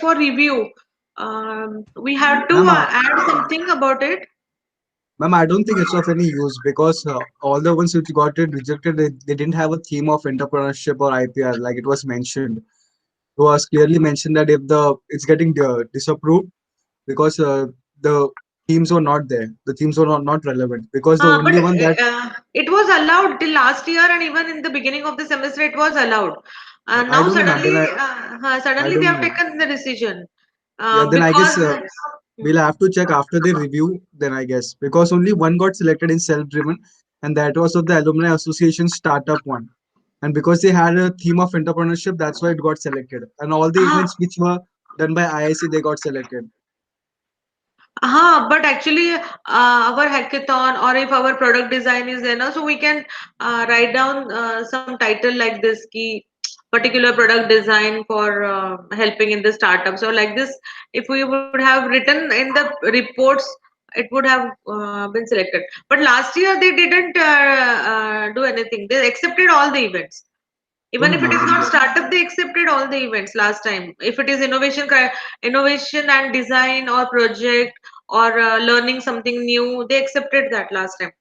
for review. We have to Ma'am, add something about it. ma'am, I don't think it's of any use because all the ones which got it rejected, they didn't have a theme of entrepreneurship or IPR like it was mentioned. It was clearly mentioned that if the it's getting disapproved because the themes were not there, the themes were not relevant because the But only one that it was allowed till last year, and even in the beginning of the semester, it was allowed. I Now don't know, ma'am. Then I suddenly they don't have know. taken the decision Yeah, then I guess because. we'll have to check after the review. Then I guess because only one got selected in self-driven, and that was of the alumni association startup one. And because they had a theme of entrepreneurship, that's why it got selected. And all the Uh, events which were done by IIC, they got selected. but actually, our hackathon or if our product design is there now, so we can write down some title like this key particular product design for helping in the startup. So like this, if we would have written in the reports, it would have been selected. But last year they didn't do anything. They accepted all the events. No, Even no, if it ma'am. is not startup, they accepted all the events last time. If it is innovation and design or project or learning something new, they accepted that last time.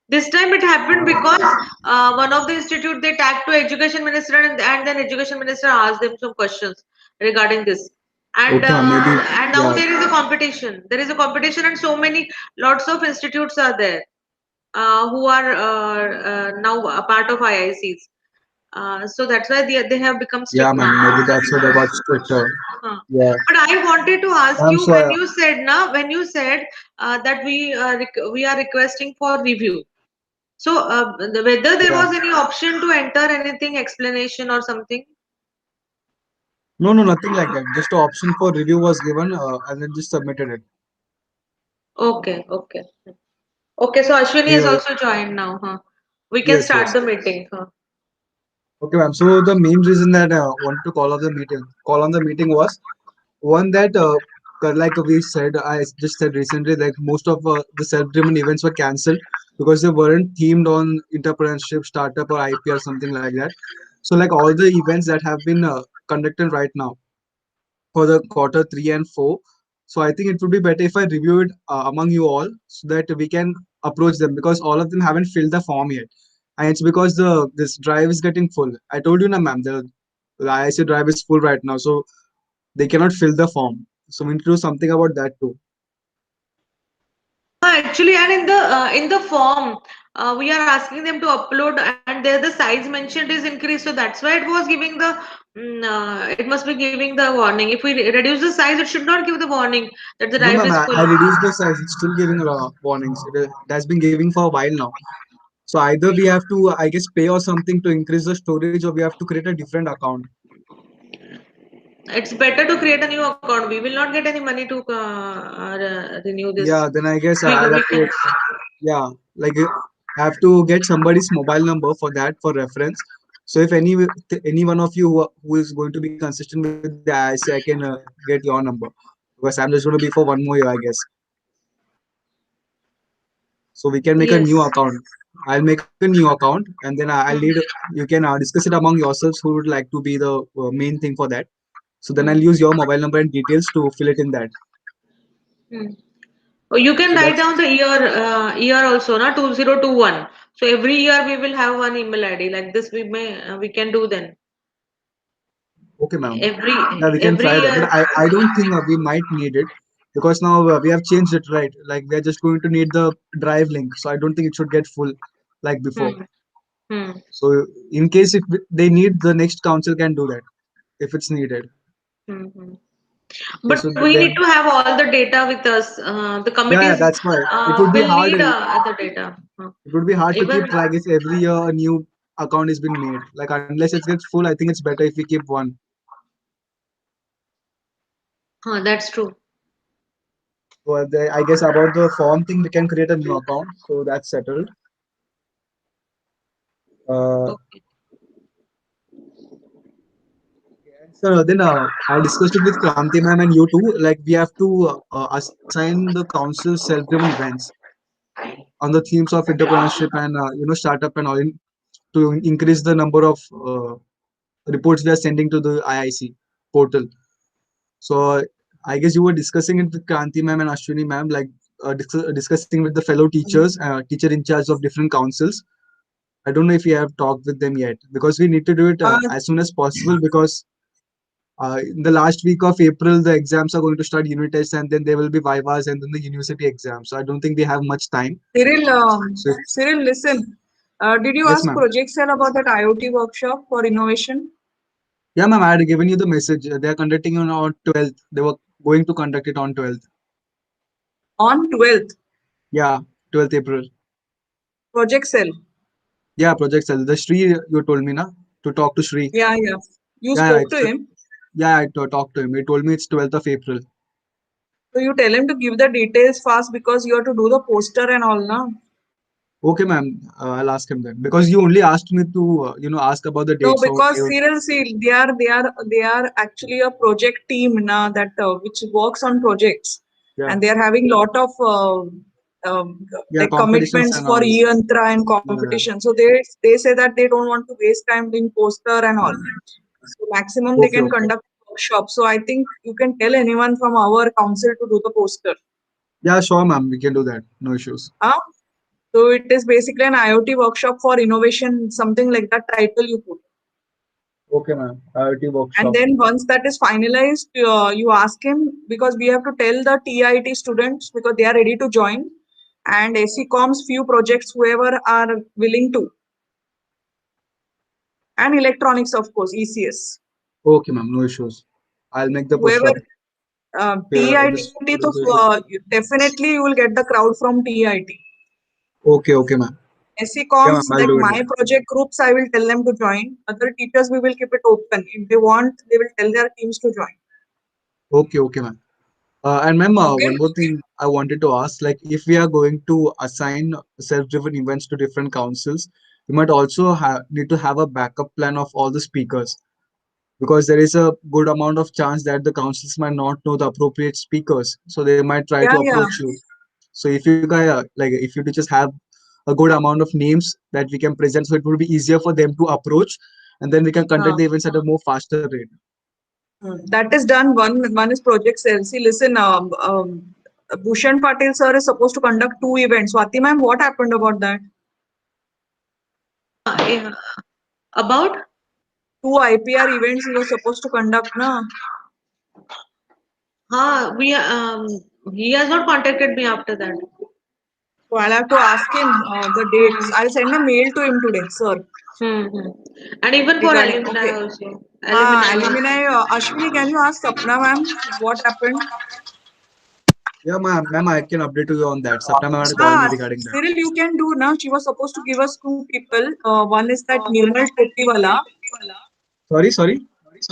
This time it happened because one of the institute they tagged to education minister, and then education minister asked them some questions regarding this. Okay, ma'am. Maybe, And now yeah. there is a competition. There is a competition, and so many lots of institutes are there who are now a part of IICs. So that's why they have become Yeah, strict now. ma'am. Maybe that's why they got stricter. Huh. Yeah. But I wanted to ask Ma'am, you so when you said na when you said that we are requesting for review. So whether there yeah. was any option to enter anything explanation or something. No, no, nothing like that. Just the option for review was given, and then just submitted it. Okay, okay, okay. So Ashwini has Yeah. also joined now. Huh? We can Yes, start yes. the meeting. Huh? Okay, ma'am. So the main reason that I wanted to call on the meeting was one that, like we said, I just said recently, like most of the self-driven events were cancelled because they weren't themed on entrepreneurship, startup, or IP or something like that. So, like all the events that have been conducted right now for the quarter 3 and 4. So I think it would be better if I review it among you all so that we can approach them because all of them haven't filled the form yet, and it's because the this drive is getting full. I told you, na ma'am, the IIC drive is full right now, so they cannot fill the form. So we need to do something about that too. Actually, and in the form, we are asking them to upload, and there the size mentioned is increased, so that's why it was giving the. It must be giving the warning. If we reduce the size, it should not give the warning that the No, drive ma'am, is full. I reduced the size. It's still giving warnings. It has been giving for a while now. So either we have to, I guess, pay or something to increase the storage, or we have to create a different account. It's better to create a new account. We will not get any money to renew this. Yeah, then I guess I'll We have can. to, yeah, like I have to get somebody's mobile number for that for reference. So if any one of you who is going to be consistent with the IIC, I can get your number because I'm just going to be for 1 more year, I guess. So we can make a Yes. new account. I'll make a new account, and then I'll lead. You can discuss it among yourselves who would like to be the main thing for that. So then I'll Mm. use your mobile number and details to fill it in that. Mm. Oh, you can So write that's down the year also, na 2021. So every year we will have one email ID like this. We can do then okay, ma'am. every Yeah, we can every try that, but year. I don't think we might need it because now we have changed it, right? Like we are just going to need the drive link, so I don't think it should get full like before. Hmm. Hmm. So in case if they need, the next council can do that if it's needed. Hmm. Hmm. Okay, But so we need to then have all the data with us. The yeah, committees yeah, that's why it would will be need hard. the data. It would be hard to Even keep track if every year a new account is been made. Like unless it gets full, I think it's better if we keep one. that's true. So I guess about the form thing, we can create a new account. So that's settled. Uh, Okay. so then I discussed it with Kranti ma'am and you too. Like we have to assign the council self-driven events on the themes of entrepreneurship and startup and all to increase the number of reports we are sending to the IIC portal. So I guess you were discussing it with Kranti ma'am and Ashwini ma'am, like discussing with the fellow teachers, teacher in charge of different councils. I don't know if you have talked with them yet, because we need to do it Uh, as soon as possible, because in the last week of April, the exams are going to start, unit tests, and then there will be vivas and then the university exams. So I don't think we have much time. Cyril, So Cyril, listen. Did you yes, ask ma'am. Project Cell about that IoT workshop for innovation Yeah, ma'am. I had given you the message. They are conducting it on 12th. They were going to conduct it on 12th. on 12th? Yeah, 12th April. Project Cell. Yeah, Project Cell. The Shri you told me na to talk to Shri. Yeah, yeah. You Yeah, spoke to him. yeah. Talked to him. He told me it's 12th of April. So you tell him to give the details fast because you have to do the poster and all now. Okay, ma'am. I'll ask him then, because you only asked me to ask about the No, dates. So because seriously, they are actually a project team now that which works on projects, yeah, and they are having lot of yeah, like competitions commitments and for all. e-yantra and Yeah. competition. So they say that they don't want to waste time doing poster and all. So maximum they Okay, can okay. conduct workshop. So I think you can tell anyone from our council to do the poster. Yeah, sure, ma'am. We can do that. No issues. Huh? So it is basically an IoT workshop for innovation, something like that title you put. Okay, ma'am. IoT And workshop. then once that is finalized, you ask him because we have to tell the TIT students because they are ready to join, and SECOM's few projects whoever are willing to, and electronics of course ECS. Okay, ma'am. No issues. I'll make the poster Whoever up. TIT, This. so definitely you will get the crowd from TIT. Okay, okay, ma'am. Yeah, ma'am. SECOMs, I'll like do it. my project groups, I will tell them to join. Other teachers, we will keep it open. If they want, they will tell their teams to join. Okay, okay, ma'am. And ma'am, Okay? one more thing I wanted to ask, like if we are going to assign self-driven events to different councils, we might also need to have a backup plan of all the speakers, because there is a good amount of chance that the councils might not know the appropriate speakers, so they might try to Yeah, yeah. approach you. So if you guys like, if you just have a good amount of names that we can present, so it would be easier for them to approach, and then we can conduct Uh, the events at a more faster rate. that is done. One is Project Cell. See, listen, Bhushan Patil sir is supposed to conduct two events. Swati ma'am, what happened about that? Yeah. About? Two IPR events he was supposed to conduct, na? We he has not contacted me after that. So I'll have to ask him the dates. I'll send a mail to him today, sir, Hmm. And even for regarding. alumni Okay. also. Alumni Alumni. also. Ashwini, can you ask Sapna ma'am what happened? Yeah, ma'am, I can update you on that. Sapna ma'am had called me regarding that. Cyril, you can do now. She was supposed to give us two people. One is that Nirmal Topiwala. Sorry, sorry.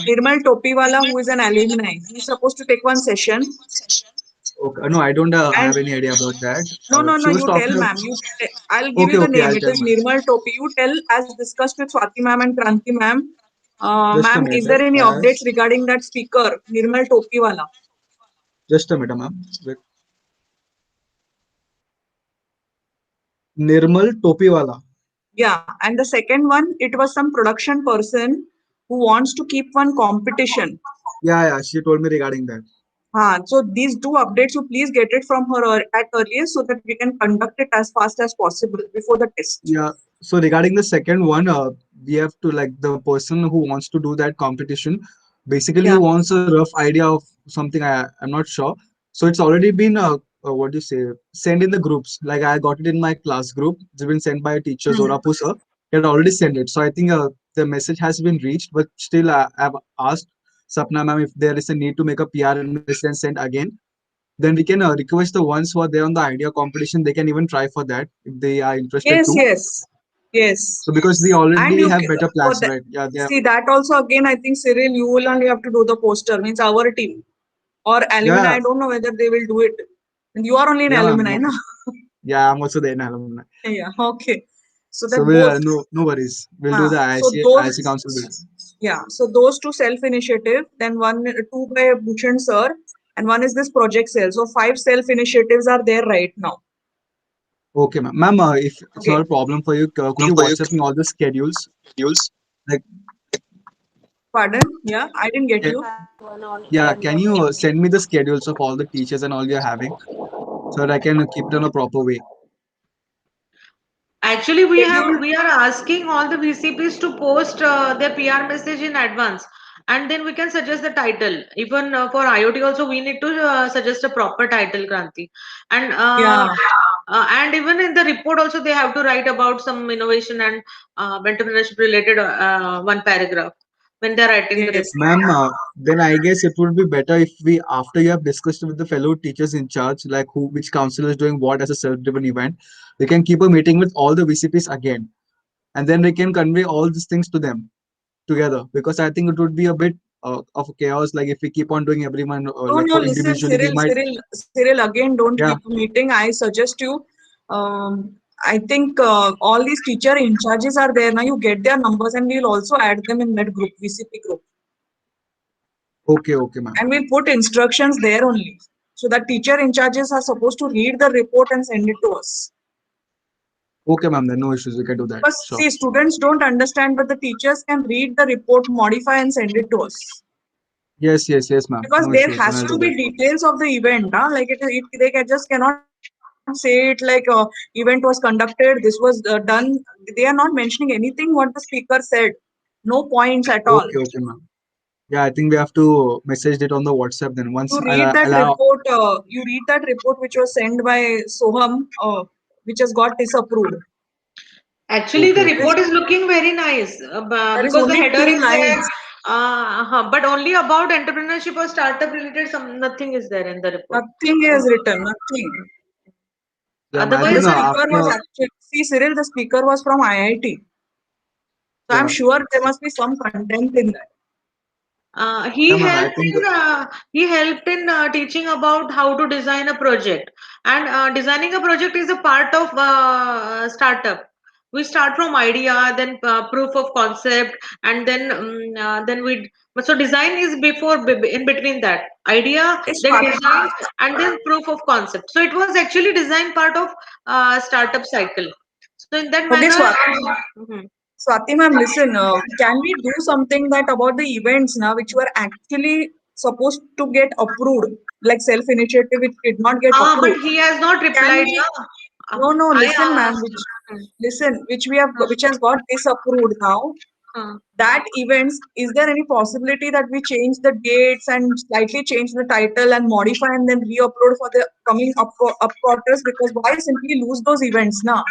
Nirmal Topiwala, who is an alumni. He's supposed to take one session. Okay, no, I don't And have any idea about that. no, no, She no. was You tell, talking. ma'am. I'll give Okay, you the okay, name. I'll It tell is ma'am. Nirmal Topi. You tell, as discussed with Swati ma'am and Kranti ma'am. Just a Ma'am, minute. is there any As updates regarding that speaker, Nirmal Topiwala? just a minute, ma'am. Wait. Nirmal Topiwala. Yeah. And the second one, it was some production person who wants to keep one competition. Yeah, yeah, she told me regarding that. So these two updates, you please get it from her at earliest so that we can conduct it as fast as possible before the test. Yeah. So regarding the second one, we have to, like, the person who wants to do that competition. Basically, he Yeah. wants a rough idea of something. I'm not sure. So it's already been what do you say? Sent in the groups. Like I got it in my class group. It's been sent by teacher Hmm. Zorapu sir. He had already sent it. So I think the message has been reached. But still, I've asked Sapna ma'am if there is a need to make a PR and message and send again. Then we can request the ones who are there on the idea competition. They can even try for that if they are interested Yes, too. yes, yes. So because we And already you have better for plans, that, right? Yeah, they are, see that also again. I think Cyril, you will only have to do the poster. Means our team or alumni. yeah, I don't know whether they will do it. And you are only an yeah, ma'am. alumni, No, na? yeah, I'm also there in alumni. Yeah. Okay. So So that we both. no worries. We'll do the So IC those. council build. Yeah, so those two self-initiative, then two by Bhushan sir, and one is this project cell. So five self-initiatives are there right now. Okay, ma'am. Ma'am, if it's not Okay. a problem for you, could you WhatsApp me all the schedules? Like, Pardon? Yeah, I didn't get Ca- you. One on Yeah, one can more. you send me the schedules of all the teachers and all you're having so that I can keep it in a proper way? Actually, Schedule. we are asking all the VCPs to post their PR message in advance, and then we can suggest the title. Even for IoT, also we need to suggest a proper title, Kranti, and Yeah. and even in the report also they have to write about some innovation and entrepreneurship related one paragraph when they are writing the Yes. report. Ma'am, then I guess it would be better if we, after you have discussed with the fellow teachers in charge, like who, which council is doing what as a self-driven event, we can keep a meeting with all the VCPs again, and then we can convey all these things to them together. Because I think it would be a bit of a chaos, like if we keep on doing everyone No, like no, for listen, individually, we might. Cyril, again, don't Yeah. keep meeting. I suggest you, I think all these teacher in charges are there now. You get their numbers and we'll also add them in that group, VCP group. Okay, okay, ma'am. And we'll put instructions there only. So that teacher in charges are supposed to read the report and send it to us. Okay, ma'am. Then no issues. We can do that. Because Sure. see, students don't understand, but the teachers can read the report, modify and send it to us. Yes, yes, yes, ma'am. Because No there issues. Then has I'll to do be that. details of the event, huh? Like they just cannot say it like event was conducted, this was done. They are not mentioning anything what the speaker said. No points at all. Okay, okay, ma'am. Yeah, I think we have to message it on the WhatsApp then. Once You I'll read that allow. report. You read that report which was sent by Soham, which has got disapproved. Actually, Okay, the okay. There is report is looking very nice there is because the only header two is there, lines. but only about entrepreneurship or startup related. Some nothing is there in the report. Nothing is written. Nothing. Yeah, ma'am. I And the think Otherwise, speaker was after. actually, see, Cyril, the speaker was from IIT. So I'm Yeah, sure there must be some content in that. yeah, ma'am. I think. he helped in teaching about how to design a project, and designing a project is a part of startup. We start from idea, then proof of concept, and then we. So design is in between that idea, It's then Swati. design, and then proof of concept. So it was actually design part of startup cycle. So in that Okay, manner. Mhm. Swati ma'am, listen, can we do something that about the events now which were actually supposed to get approved, like self-initiative which did not get But approved? he has not Can replied. we, Uh, no, no, I listen ma'am, asked. which, listen, which has got disapproved now, Uh, that events, is there any possibility that we change the dates and slightly change the title and modify and then re-upload for the coming up quarters? Because why simply lose those events now?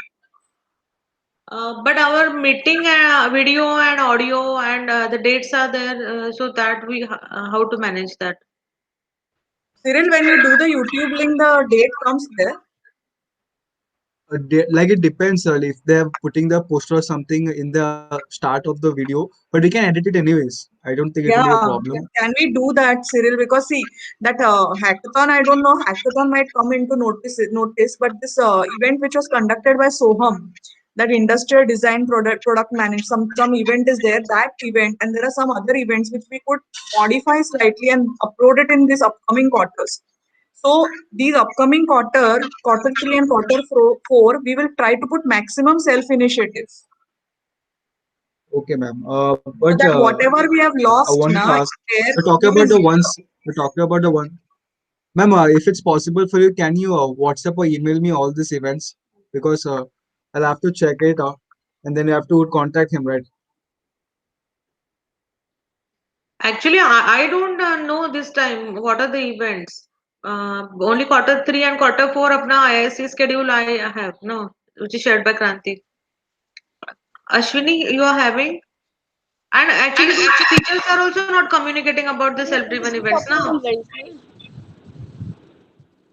but our meeting video and audio and the dates are there, so that we how to manage that. Cyril, when you do the YouTube link, the date comes there. Like it depends if they're putting the poster or something in the start of the video, but we can edit it anyways. I don't think it will be a Yeah, problem. can we do that, Cyril? Because see, that hackathon, I don't know, hackathon might come into notice, but this event which was conducted by Soham, that industrial design product manage, some event is there, that event, and there are some other events which we could modify slightly and upload it in this upcoming quarters. So these upcoming quarter three and four, we will try to put maximum self initiative Okay, ma'am. so that whatever we have I lost wanted to now, ask. there We're talking we about will. the ones. We're talking about the one. Ma'am, if it's possible for you, can you WhatsApp or email me all these events? Because I'll have to check it out, and then you have to contact him, right? Actually, I don't know this time what are the events. Only quarter three and quarter four of now IIC schedule I have no, which is shared by Kranti. Ashwini, you are having, and actually the teachers are also not communicating about the self-driven events now. Disapproved events. Na?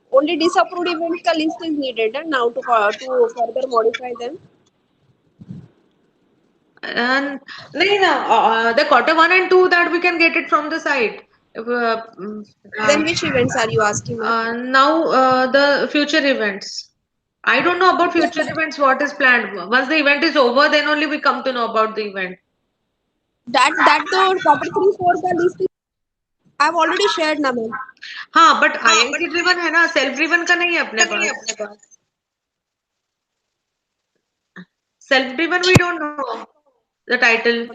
Only disapproved events ka list is needed now to further modify them. And the quarter one and two that we can get it from the site. Then which events are you asking, ma'am? Now the future events. I don't know about future events. What is planned? Once the event is over, then only we come to know about the event. That the quarter 3 4 ka list is I've already shared na ma'am. हाँ but IIC driven है ना self driven का नहीं है अपने पास self driven we don't know the title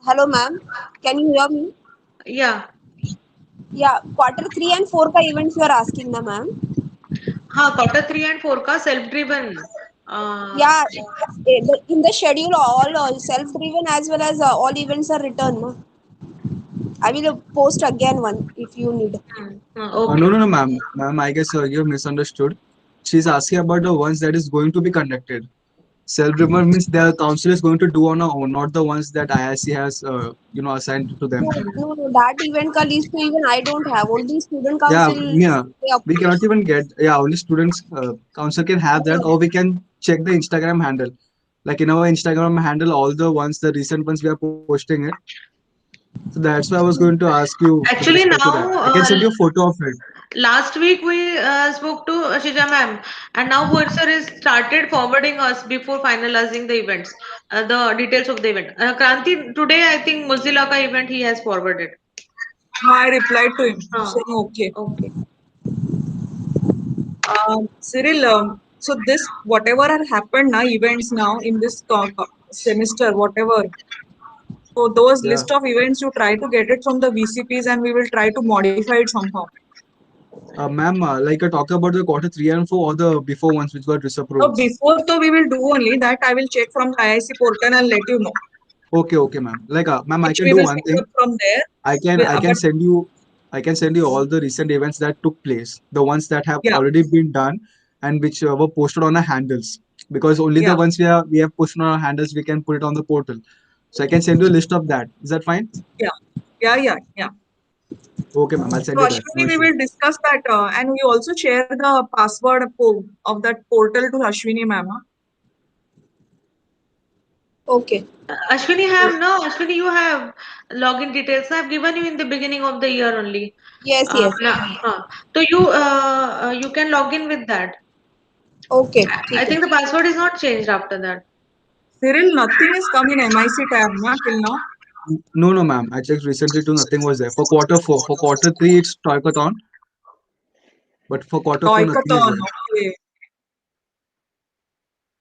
Hello, ma'am. Can you hear me? Yeah. Yeah, quarter three and four ka events you are asking, na ma'am. हाँ, quarter 3 and 4 का self driven. Yeah, in the schedule, all self-driven as well as all events are written. Na? I will post again one if you need. No, Okay. no, no, ma'am. Ma'am, I guess you have misunderstood. She's asking about the ones that is going to be conducted. Self-driven means the council is going to do on our own, not the ones that IIC has, assigned to them. No, no, no. That event ka list to even I don't have. Only student Yeah, council yeah. they We upload. cannot even get, yeah, only students, council can have that, or we can check the Instagram handle. Like in our Instagram handle, all the ones, the recent ones, we are posting it. So that's why I was going to ask you with respect Actually, to that. now I can send you a photo of it. last week we spoke to Ashija ma'am, and now Bhuvat sir is started forwarding us before finalizing the events, the details of the event. Kranti, today I think Mozilla ka event he has forwarded. I replied to him Uh, saying okay. okay. Cyril, so this whatever had happened now, events now in this semester, whatever. So those Yeah. list of events, you try to get it from the VCPs, and we will try to modify it somehow. Ma'am, talk about the quarter 3 and 4 or the before ones which got So disapproved. before though we will do only that, I will check from the IIC portal and let you know, Okay, okay, ma'am. Ma'am, I which can we do will one pick thing. up from there. I can I can But send you all the recent events that took place, the ones that have yeah, already been done and which were posted on our handles. Because only the yeah, ones we have posted on our handles we can put it on the portal. So I can send you a list of that. Is that fine? yeah, yeah. Okay, ma'am. I'll send So you that. No Ashwini, we issue. will discuss that, and we also share the password of that portal to Ashwini ma'am. Huh? Okay. Ashwini So, have no, Ashwini, you have login details. I've given you in the beginning of the year only. Yes, yes. So you can log in with that. Okay. I ठीक है. think the password is not changed after that. Cyril, nothing is come in MIC tab na, till now. No, no, ma'am. I checked recently too. Nothing was there for quarter 4. For quarter 3, it's Toycathon, but for quarter 4, nothing is Toycathon, there. okay.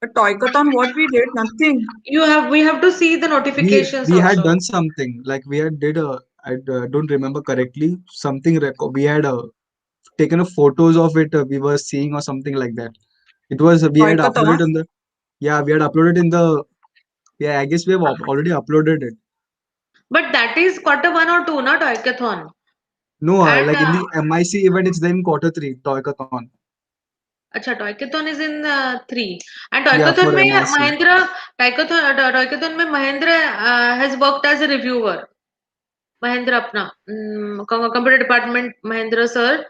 But Toycathon, what we did, nothing. We have to see the we notifications we had also. done something like we had did a don't remember correctly something we had taken a photos of it we were seeing or something like that. It was we had Toycathon. uploaded in the yeah we had uploaded in the yeah I guess we have already uploaded it. But that is quarter 1 or 2, not hackathon. No, And like in the MIC event it's then quarter 3 Toycathon. अच्छा Toycathon is in 3 and Yeah, Toycathon for में MIC. Mahendra Toycathon में Mahendra has worked as a reviewer Mahendra अपना computer department Mahendra sir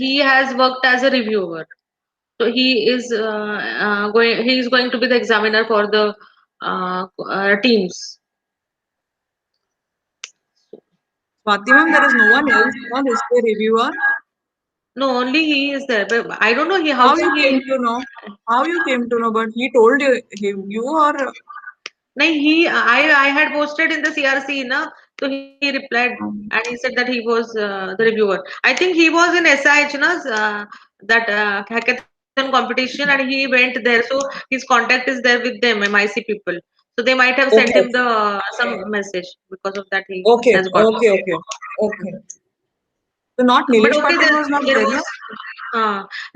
he has worked as a reviewer, so he is going to be the examiner for the teams. Swati ma'am, there is no one else, no, this the reviewer. No, only he is there, but I don't know how How you come came he. to know? How you came to know? But he told you, you or No, I had posted in the CRC, na, so he replied and he said that he was the reviewer. I think he was in SIH, na, that hackathon competition, and he went there. So his contact is there with them, MIC people. So they might have sent okay, him the some message because of that he okay, has got. okay. So not But Nilesh okay, Patil was not there there, was no?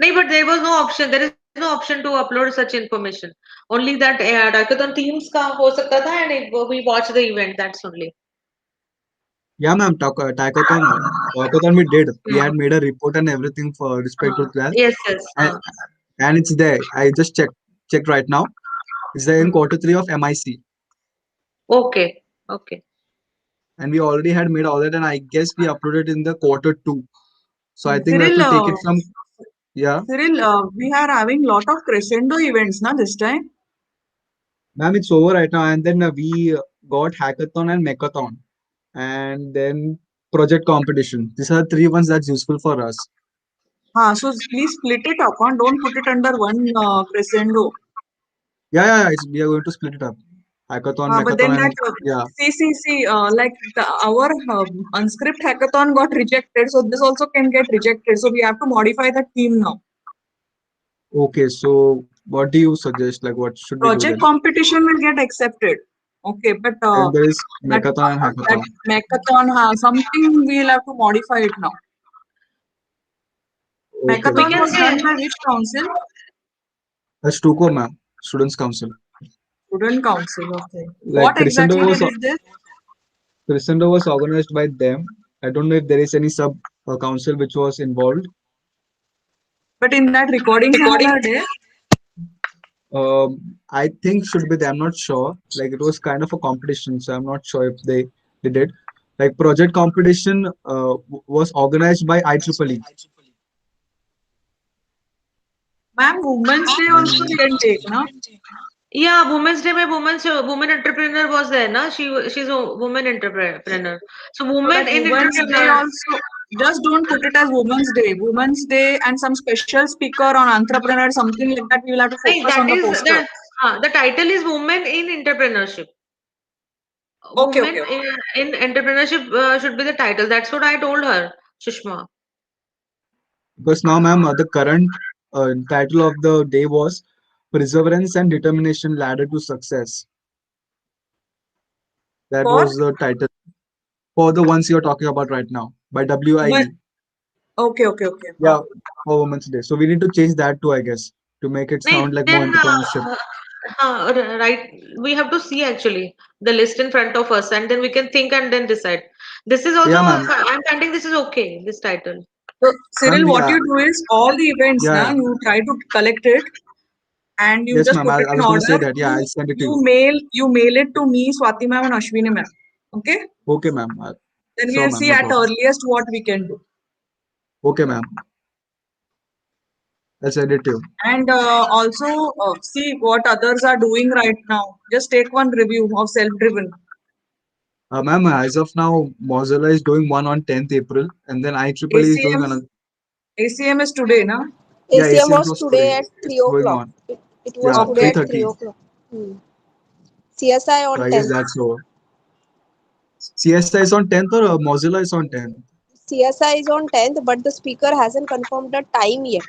no, but there was no option. There is no option to upload such information. Only that hackathon themes का हो सकता था, and we watch the event. That's only. Yeah, ma'am. Toycathon we did. We Hmm. had made a report and everything for respect to that. Yes, yes. and, and it's there. I just checked right now. It's there in Hmm. quarter 3 of MIC. Okay, okay. And we already had made all that, and I guess we uploaded in the quarter 2. So I think we have Cyril, to take it from yeah, Cyril, we are having lot of crescendo events, na, this time. ma'am. It's over right now, and then we got hackathon and mechathon, and then project competition. These are 3 ones that's useful for us. So please split it up, huh? Don't put it under one crescendo. It's, we are going to split it up. Hackathon, But then mechathon, that and yeah. like our unscript hackathon got rejected, so this also can get rejected. So we have to modify the theme now. Okay, so what do you suggest? Like, what should we do Project then? competition will get accepted. Okay, but Then there is that Mechathon and Hackathon. Mechathon, something we'll have to modify it now. Okay, Mechathon We can was say done by which council? STUCO, ma'am, Students' Council. Student council. Okay. Like What exactly they did this? Crescendo was organized by them. I don't know if there is any sub council which was involved. But in that recording channel are there? I think should be there. I'm not sure. Like it was kind of a competition, so I'm not sure if they did. Like project competition was organized by IEEE. Ma'am, Women's Day also And didn't take, no? yeah, Women's Day में woman entrepreneur was there ना she's a woman entrepreneur, so So women that in Women's Day entrepreneur. also, just don't put it as Women's Day. Women's Day and some special speaker on entrepreneur, something like that. We will have to Nahin, focus on that the is poster. the title is women in entrepreneurship. Okay, Women okay. in entrepreneurship should be the title. That's what I told her, Sushma. because now, ma'am, the current title of the day was Perseverance and Determination Ladder to Success. That For was the title for the ones you're talking about right now by women. WIE. Okay, okay, okay. Yeah, for Women's Day. So we need to change that too, I guess, to make it Nahin, sound like more then entrepreneurship. right, we have to see actually the list in front of us, and then we can think and then decide. This is also Yeah, ma'am. I'm finding this is okay. This title. So, Ma'am, Cyril, what yeah, you do is all the events yeah, now, yeah. you try to collect it and you Yes, just ma'am. put it I in was going to say order. that. Yeah, I'll send it to You you. mail it to me, Swati ma'am and Ashwini ma'am. Okay? Okay, ma'am. Then Sure, we'll ma'am. see No at problem. earliest what we can do. Okay, ma'am. I'll send it to you. And also see what others are doing right now. Just take one review of self-driven. Ma'am, as of now, Mozilla is doing one on 10th April, and then IEEE is doing ACM, another. ACM is today, na? Yeah, ACM ACMs was was today. today at It's 3 going o'clock. on. It was Yeah, today Okay. at 3 3:30. o'clock. Hmm. CSI So on I guess 10th. that's over. CSI is on 10th or Mozilla is on 10th? CSI is on 10th, but the speaker hasn't confirmed the time yet.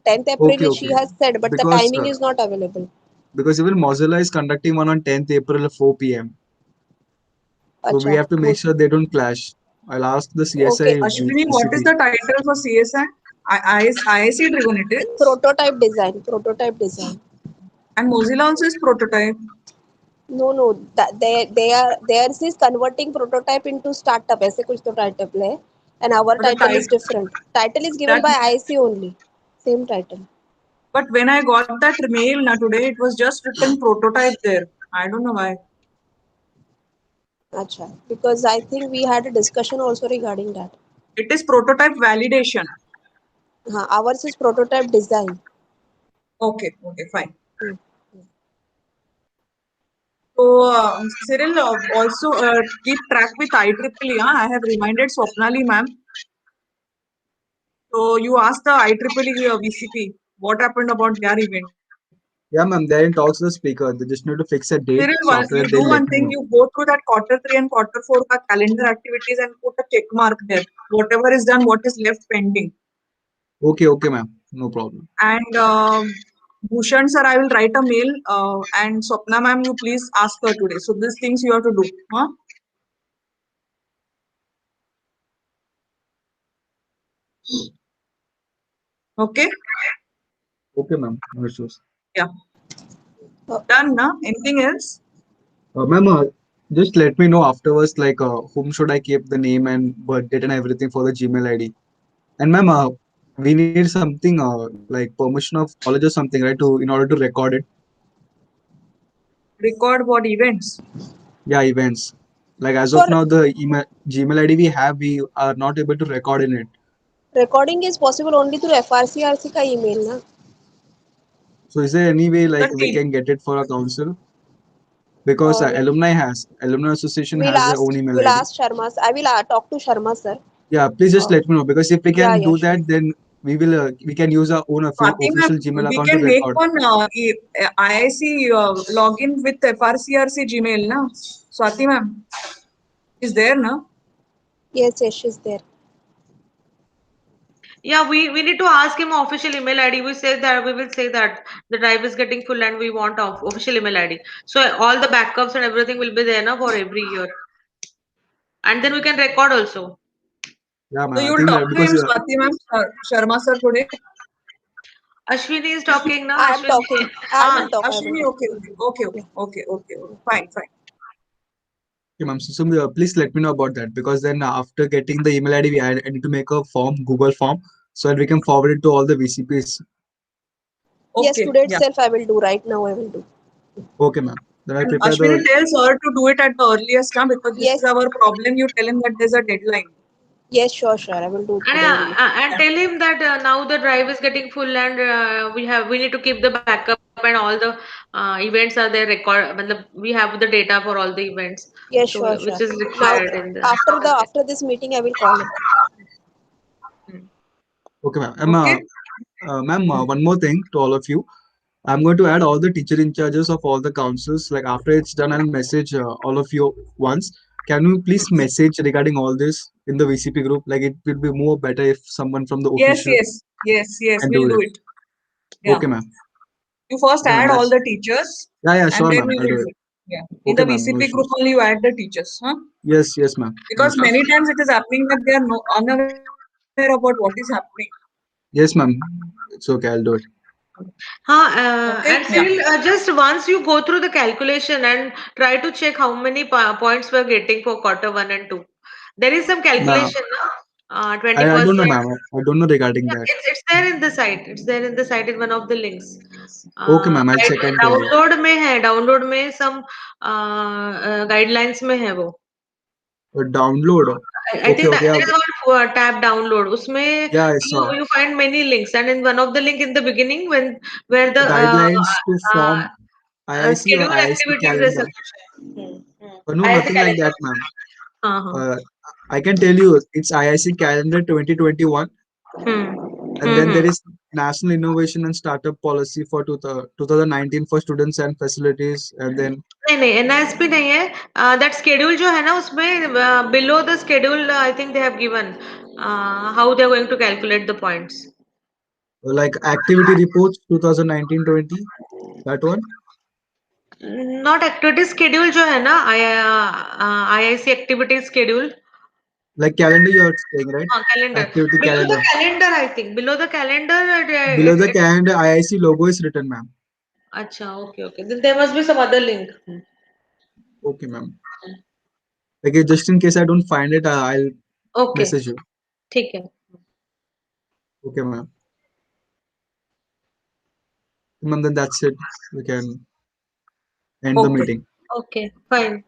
10th April Okay, is she okay. has said, but the Because timing is not available. because even Mozilla is conducting one on 10th April at 4 p.m. So we Acha, have to make sure they don't clash. I'll ask the okay. CSI Ashwini, what is VCP. the title for CSI? IIC driven it is. Prototype design. Prototype design. And Mozilla also is prototype. No. That they are theirs is converting prototype into startup. ऐसे कुछ तो title है, and our But the title is title different. Title is given that by IC only. Same title. but when I got that mail na today, it was just written prototype there. I don't know why. Acha. Because I think we had a discussion also regarding that. It is prototype validation. Ours is prototype design. Okay, okay, fine. Hmm. So, Cyril, also keep track with IEEE. I have reminded Swapnali ma'am. So, you asked the IEEE VCP what happened about their event. Yeah, ma'am. They're in talks with the speaker. They just need to fix a date. Cyril, So after you that, do they'll let one me thing, know. you go through that quarter 3 and quarter 4 ka calendar activities and put a check mark there. Whatever is done, what is left pending. Okay, ma'am. No problem. And Bhushan sir, I will write a mail and Swapna ma'am, you please ask her today. So these things you have to do. Huh? Okay? Okay, ma'am. No issues. Yeah. Uh, Done, na? Anything else? Ma'am, just let me know afterwards, like, whom should I keep the name and birth date and everything for the Gmail ID. And ma'am, we need something like permission of college or something, right, to in order to record it. Record what events? Yeah, events. Like as For of now, the email Gmail ID we have, we are not able to record in it. recording is possible only through FRCRC का email ना. So is there any way The like we team. can get it for a council? Because Uh, alumni association has their own email we'll ID. ask Sharma. I will talk to Sharma sir. Yeah, please just Uh, let me know because if we yeah, can do sure. that, then we can use our own Swati ma'am, official Gmail we account to can make record. one IIC login with FRCRC Gmail, na? Swati ma'am is there, na? Yes, she's there. Yeah, we need to ask him official email ID. We will say that the drive is getting full and we want official email ID. So all the backups and everything will be there now for every year. And then we can record also. Yeah, So ma'am. I you'll think talk that to him, because Swati ma'am, Sharma sir today. Ashwini is talking now. I am Ashwini. talking. I will talk. I will Ashwini, talk. okay, okay, Yeah. okay, okay, okay, fine, fine. okay, ma'am. So, please let me know about that because then after getting the email ID, I need to make a form, Google form, so that we can forward it to all the VCPs. Yes, Okay, today yeah. itself I will do. Right now I will do. Okay, ma'am. Then I'll And prepare Ashwini the. tells her to do it at the earliest time because this Yes. is our problem. You tell him that there's a deadline. Yes, sure. I will do it today only. And tell him that now the drive is getting full and we need to keep the backup and all the events are there we have the data for all the events. Yes, So sure. which is Now required in the okay. after this meeting I will call him. Hmm. Okay, ma'am. Okay. Ma'am, one more thing to all of you. I'm going to add all the teacher in charges of all the councils. Like after it's done, I'll message all of you once. Can you please message regarding all this in the VCP group? Like it will be more better if someone from the Yes, official yes, yes, yes. can We'll do do it. it. Yeah. Okay, ma'am. You first Okay, ma'am. add all That's the teachers, yeah, and sure, then ma'am. we I'll will do do it. it. Yeah. In Okay, the ma'am. No VCP group issues. only you add the teachers, huh? Yes, ma'am. No Because issues. many times it is happening that they are unaware about what is happening. Yes, ma'am. It's okay. I'll do it. Okay. And Yeah. still, just once you go through the calculation and try to check how many points we're getting for quarter one and two. There is some Ma'am, calculation, I don't know, 20%. ma'am. I don't know regarding Yeah, that. it's there in the site. It's there in the site in one of the links. Okay, ma'am. I'll check and tell you. Download में some guidelines में है वो. Download. I Okay, think that okay. there is one tab download. उसमें Yeah, I saw. you find many links, and in one of the link in the beginning when where the Guidelines to uh, form IIC or schedule IIC activities calendar. resolution. No, IIC nothing like that, calendar. ma'am. हाँ. Uh, I can tell you it's IIC calendar 2021, and then there Hmm. is National Innovation and Startup Policy for 2019 for students and facilities, and then नहीं नहीं NSP नहीं है that schedule जो है ना उसमें below the schedule I think they have given how they are going to calculate the points like activity reports 2019-20, that one. Not activity schedule जो है ना IIC activity schedule Like calendar you're saying, right? Calendar Activity below the calendar. Calendar I think below the Below the calendar calendar, IIC logo is written, ma'am. अच्छा okay okay there must be some other link Okay, ma'am. Like just in case I don't find it, I'll okay message you. ठीक है Okay, ma'am. Ma'am, then that's it. We can end the Okay. meeting. Okay fine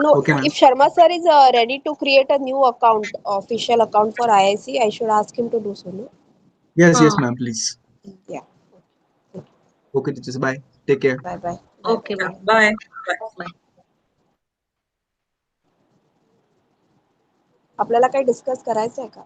No, Okay, ma'am. if Sharma sir is ready to create a new account, official account for IIC, I should ask him to do so. No? Yes, हाँ yes, ma'am. Please. Yeah. Okay, teachers. Bye. Take care. Bye bye. Bye okay bye. Bye Bye. Bye. बाय आपल्याला काही discuss करायचं आहे का?